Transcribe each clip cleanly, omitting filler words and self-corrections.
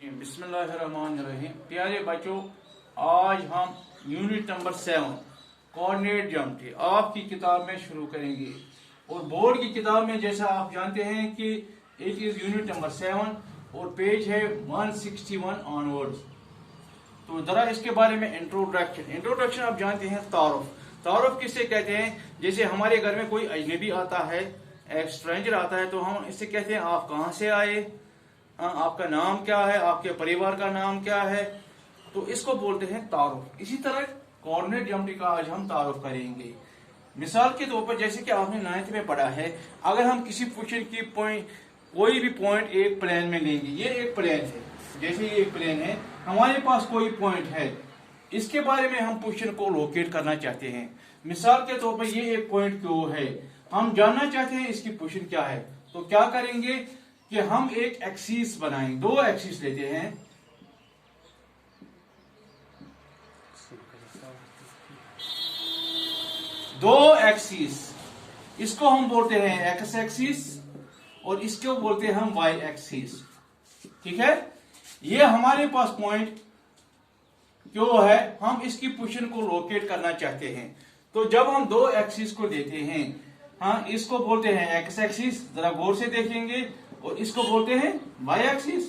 बिस्मिल्लाहिर्रहमानिर्रहीम। प्यारे बच्चों, आज हम यूनिट नंबर 7 कोऑर्डिनेट ज्योमेट्री आपकी किताब में शुरू करेंगे। और बोर्ड की किताब में जैसा आप जानते हैं कि इट इज यूनिट नंबर 7 और पेज है 161 ऑनवर्ड्स। तो जरा इसके बारे में इंट्रोडक्शन आप जानते हैं। तारुफ किससे कहते हैं? जैसे हमारे घर में कोई अजनबी आता है, एक स्ट्रेंजर आता है, तो हम इससे कहते हैं आप कहाँ से आए, आपका नाम क्या है, आपके परिवार का नाम क्या है, तो इसको बोलते हैं तारुफ। इसी तरह कोऑर्डिनेट ज्योमेट्री का आज हम तारुफ करेंगे। मिसाल के तौर पर जैसे कि आपने 9th में पढ़ा है, अगर हम किसी पोजीशन की पॉइंट कोई भी पॉइंट एक प्लेन में लेंगे, ये एक प्लेन है, जैसे ये एक प्लेन है, हमारे पास कोई पॉइंट है, इसके बारे में हम पोजीशन को लोकेट करना चाहते हैं। मिसाल के तौर पर ये एक पॉइंट क्यू है, हम जानना चाहते हैं इसकी पोजीशन क्या है, तो क्या करेंगे कि हम एक एक्सिस बनाएंगे, दो एक्सिस लेते हैं, दो एक्सिस, इसको हम बोलते हैं एक्स एक्सिस और इसको बोलते हैं हम वाई एक्सिस। ठीक है, ये हमारे पास पॉइंट क्यों है, हम इसकी पोजीशन को लोकेट करना चाहते हैं। तो जब हम दो एक्सिस को लेते हैं, हाँ, इसको बोलते हैं एक्स एक्सिस, जरा गौर से देखेंगे, और इसको बोलते हैं वाई एक्सिस।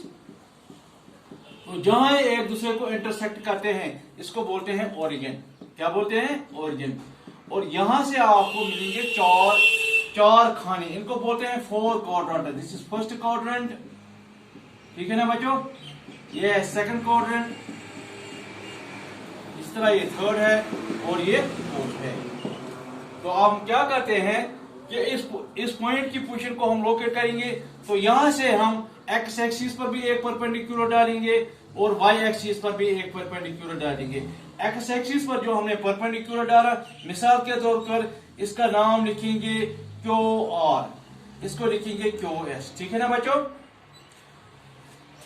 तो जहां एक दूसरे को इंटरसेक्ट करते हैं इसको बोलते हैं ओरिजिन। क्या बोलते हैं? ओरिजिन। और यहां से आपको मिलेंगे चार खाने, इनको बोलते हैं 4 quadrant. This is first quadrant, ठीक है ना बच्चों, ये है सेकंड क्वाड्रेंट, इस तरह ये थर्ड है और ये फोर्थ है। तो आप क्या करते हैं कि इस पॉइंट की पोजीशन को हम लोकेट करेंगे, तो यहां से हम एक्स एक्सिस पर भी एक परपेंडिकुलर डालेंगे और वाई एक्सिस पर भी एक परपेंडिकुलर डालेंगे। एक्स एक्सिस पर जो हमने परपेंडिकुलर डाला, मिसाल के तौर पर इसका नाम लिखेंगे क्यू आर, इसको लिखेंगे क्यू एस। ठीक है ना बच्चों?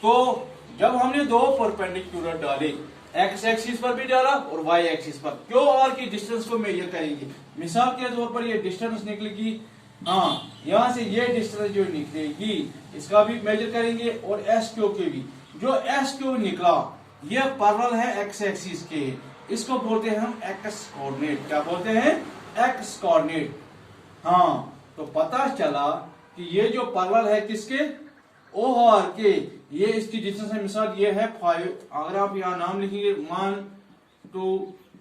तो जब हमने दो परपेंडिकुलर डाले, एक्स एक्सिस पर भी डाला और वाई एक्सिस पर, क्यू आर की डिस्टेंस को मेजर करेंगे। मिसाल के तौर पर ये डिस्टेंस निकलेगी, हाँ, यहां से ये डिस्टेंस जो निकलेगी इसका भी मेजर करेंगे और एस क्यू के भी। जो एस क्यू निकला ये पैरेलल है एक्स एक्सिस के, इसको बोलते हैं हम एक्स कोऑर्डिनेट। क्या बोलते हैं? X coordinate. हाँ, तो पता चला कि ये जो पैरेलल है किसके? ओ आर के, ये इसकी डिस्टेंस है। मिसाल ये है 5, अगर आप यहां नाम लिखेंगे 1 2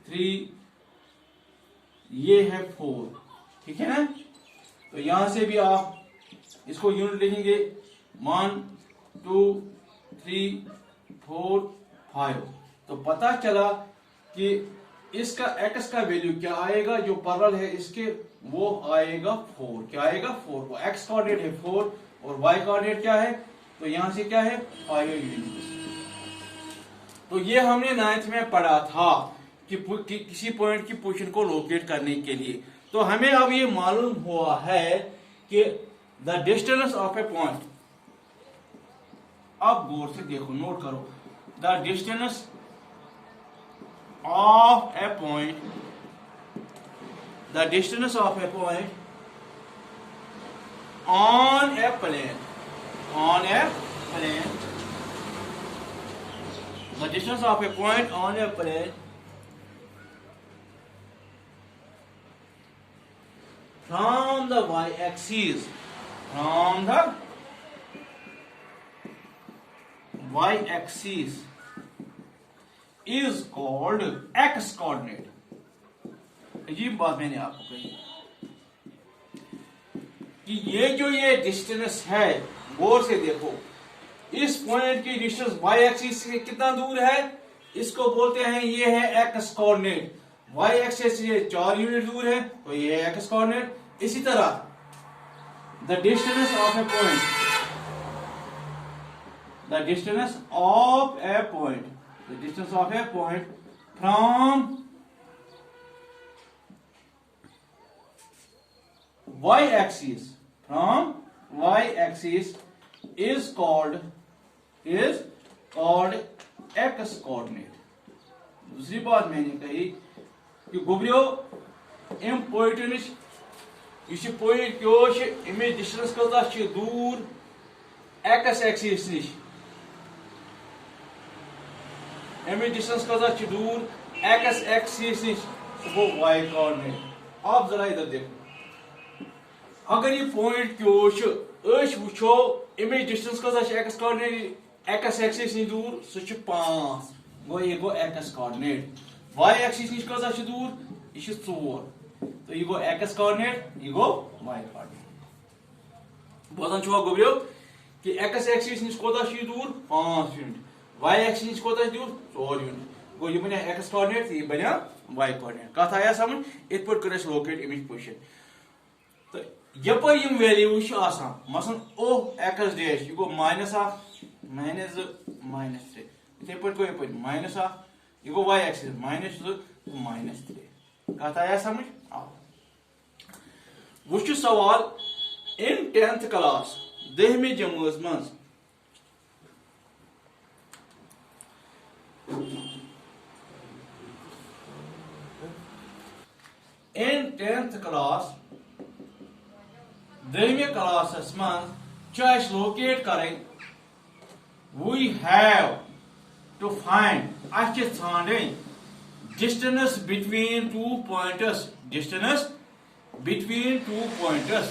3, ये है 4, ठीक है ना? तो यहां से भी आप इसको यूनिट लिखेंगे 1 2 3 4 5। तो पता चला कि इसका एक्स का वैल्यू क्या आएगा, जो पैरेलल है इसके, वो आएगा 4। क्या आएगा? 4। वो एक्स कोऑर्डिनेट है 4 और वाई कोऑर्डिनेट क्या है, तो यहां से क्या है 5 यूनिट्स। तो ये हमने 9th में पढ़ा था कि किसी पॉइंट की पोजीशन को लोकेट करने के लिए। तो हमें अब ये मालूम हुआ है कि the distance of a point, अब गौर से देखो, नोट करो, the distance of a point, the distance of a point on a plane, on a plane, the distance of a point on a plane from the y-axis, from the y-axis is called x coordinate। अजीब बात मैंने आपको कही कि ये distance है, गौर से देखो, इस पॉइंट की डिस्टेंस वाई एक्सिस से कितना दूर है, इसको बोलते हैं, ये है एक्स कोऑर्डिनेट। वाई एक्सिस से 4 यूनिट दूर है, तो ये है एक्स कोऑर्डिनेट। इसी तरह the distance of a point, the distance of a point, the distance of a point from y axis, from y axis is called x coordinate। दूसरी बात मैंने कही कि गुब्रियो इम पॉइंट यह पॉइंट क्यों अमिच डिस्टेंस कता दूर एक्स एक्सिस नश, अमिच डिस्टेंस कजा दूर एक्स एक्सिस नश गो वाई कोऑर्डिनेट। आप जरा इधर देखो, अगर ये पॉइंट क्यों वो अमिच डिस्टेंस कजा एक्स कोऑर्डिनेट एक्स एक्सिस नश दूर सह 5 गो ये गो एक्स कोऑर्डिनेट। वाई एक्सिस नश कजा दूर यह 4 तो ये गो एक्स कोऑर्डिनेट ये गो वाई कोऑर्डिनेट। बोझान छुआ गोब्रियो कि एक्स एक्सिस नश कोता दूर 5 यूनिट, वाई एक्सिस नश कोता दूर 4 यूनिट। गो ये बने एक्स कोऑर्डिनेट ये बने वाई कोऑर्डिनेट। कथ आया समझ? इत पर कर लोकेट अमिच पोजीशन। तो यपर यम वैल्यूज मसलन ओ एक्स डैश यह गो -1 -2 -3 इथे पर गो यपर -1 यह गो वाई एक्सिस -2 -3। कथ आया समझ? वो सवाल इन 10th क्लास 10वीं जमात मज इन 10th क्लास 10वीं क्लास मज लोकेट करें वी हैव टू फाइंड छान distance between 2 points, distance between 2 points,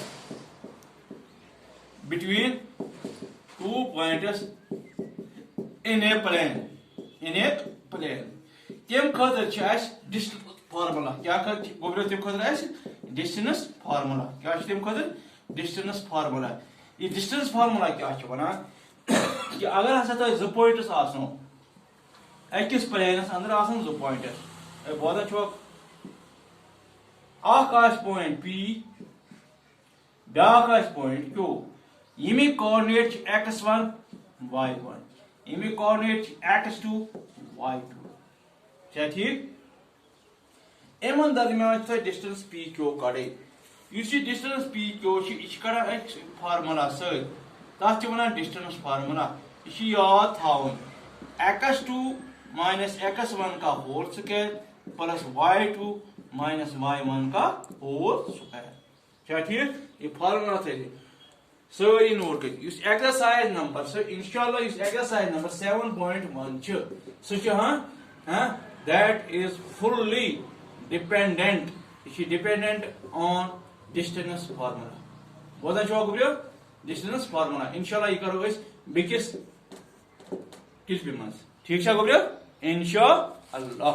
between 2 points in a plane, तम खतर डिस्टेंस फार्मूला क्या गोब्रो तम खतर डिस्टेंस फार्मूला क्या तम खतर डिस्टेंस फार्मूला। ये डिस्टेंस फार्मूला क्या वना कि अगर हसा तुम 2 पॉइंट्स आसनो अकिस प्लेनस अंदर आसन 2 पॉइंट्स बोधा छो पॉइंट P ब्या पॉइंट Q यमिक कोऑर्डिनेट x1 y1 यमिक कोऑर्डिनेट x2 y2 क्या ठीक। एमन दरमियान डिस्टेंस पी क्यू कड़े डिस्टेंस पी क्यू कड़ान फार्मूला सत वन डिस्टेंस फार्मूला यह याद थवन x2 - x1 का whole square plus y2 - y1 का होल स्क्वायर। क्या ठीक, ये फार्मूला थे सारी नोट कर। एक्सरसाइज नंबर इंशाल्लाह exercise number 7.1 that is fully dependent on distance formula. बोझान छो गोब्रियो डिस्टेंस फार्मूला इंशाल्लाह यह करो बेकिस किस भी मज ठीक गोब्रियो इंशाल्लाह।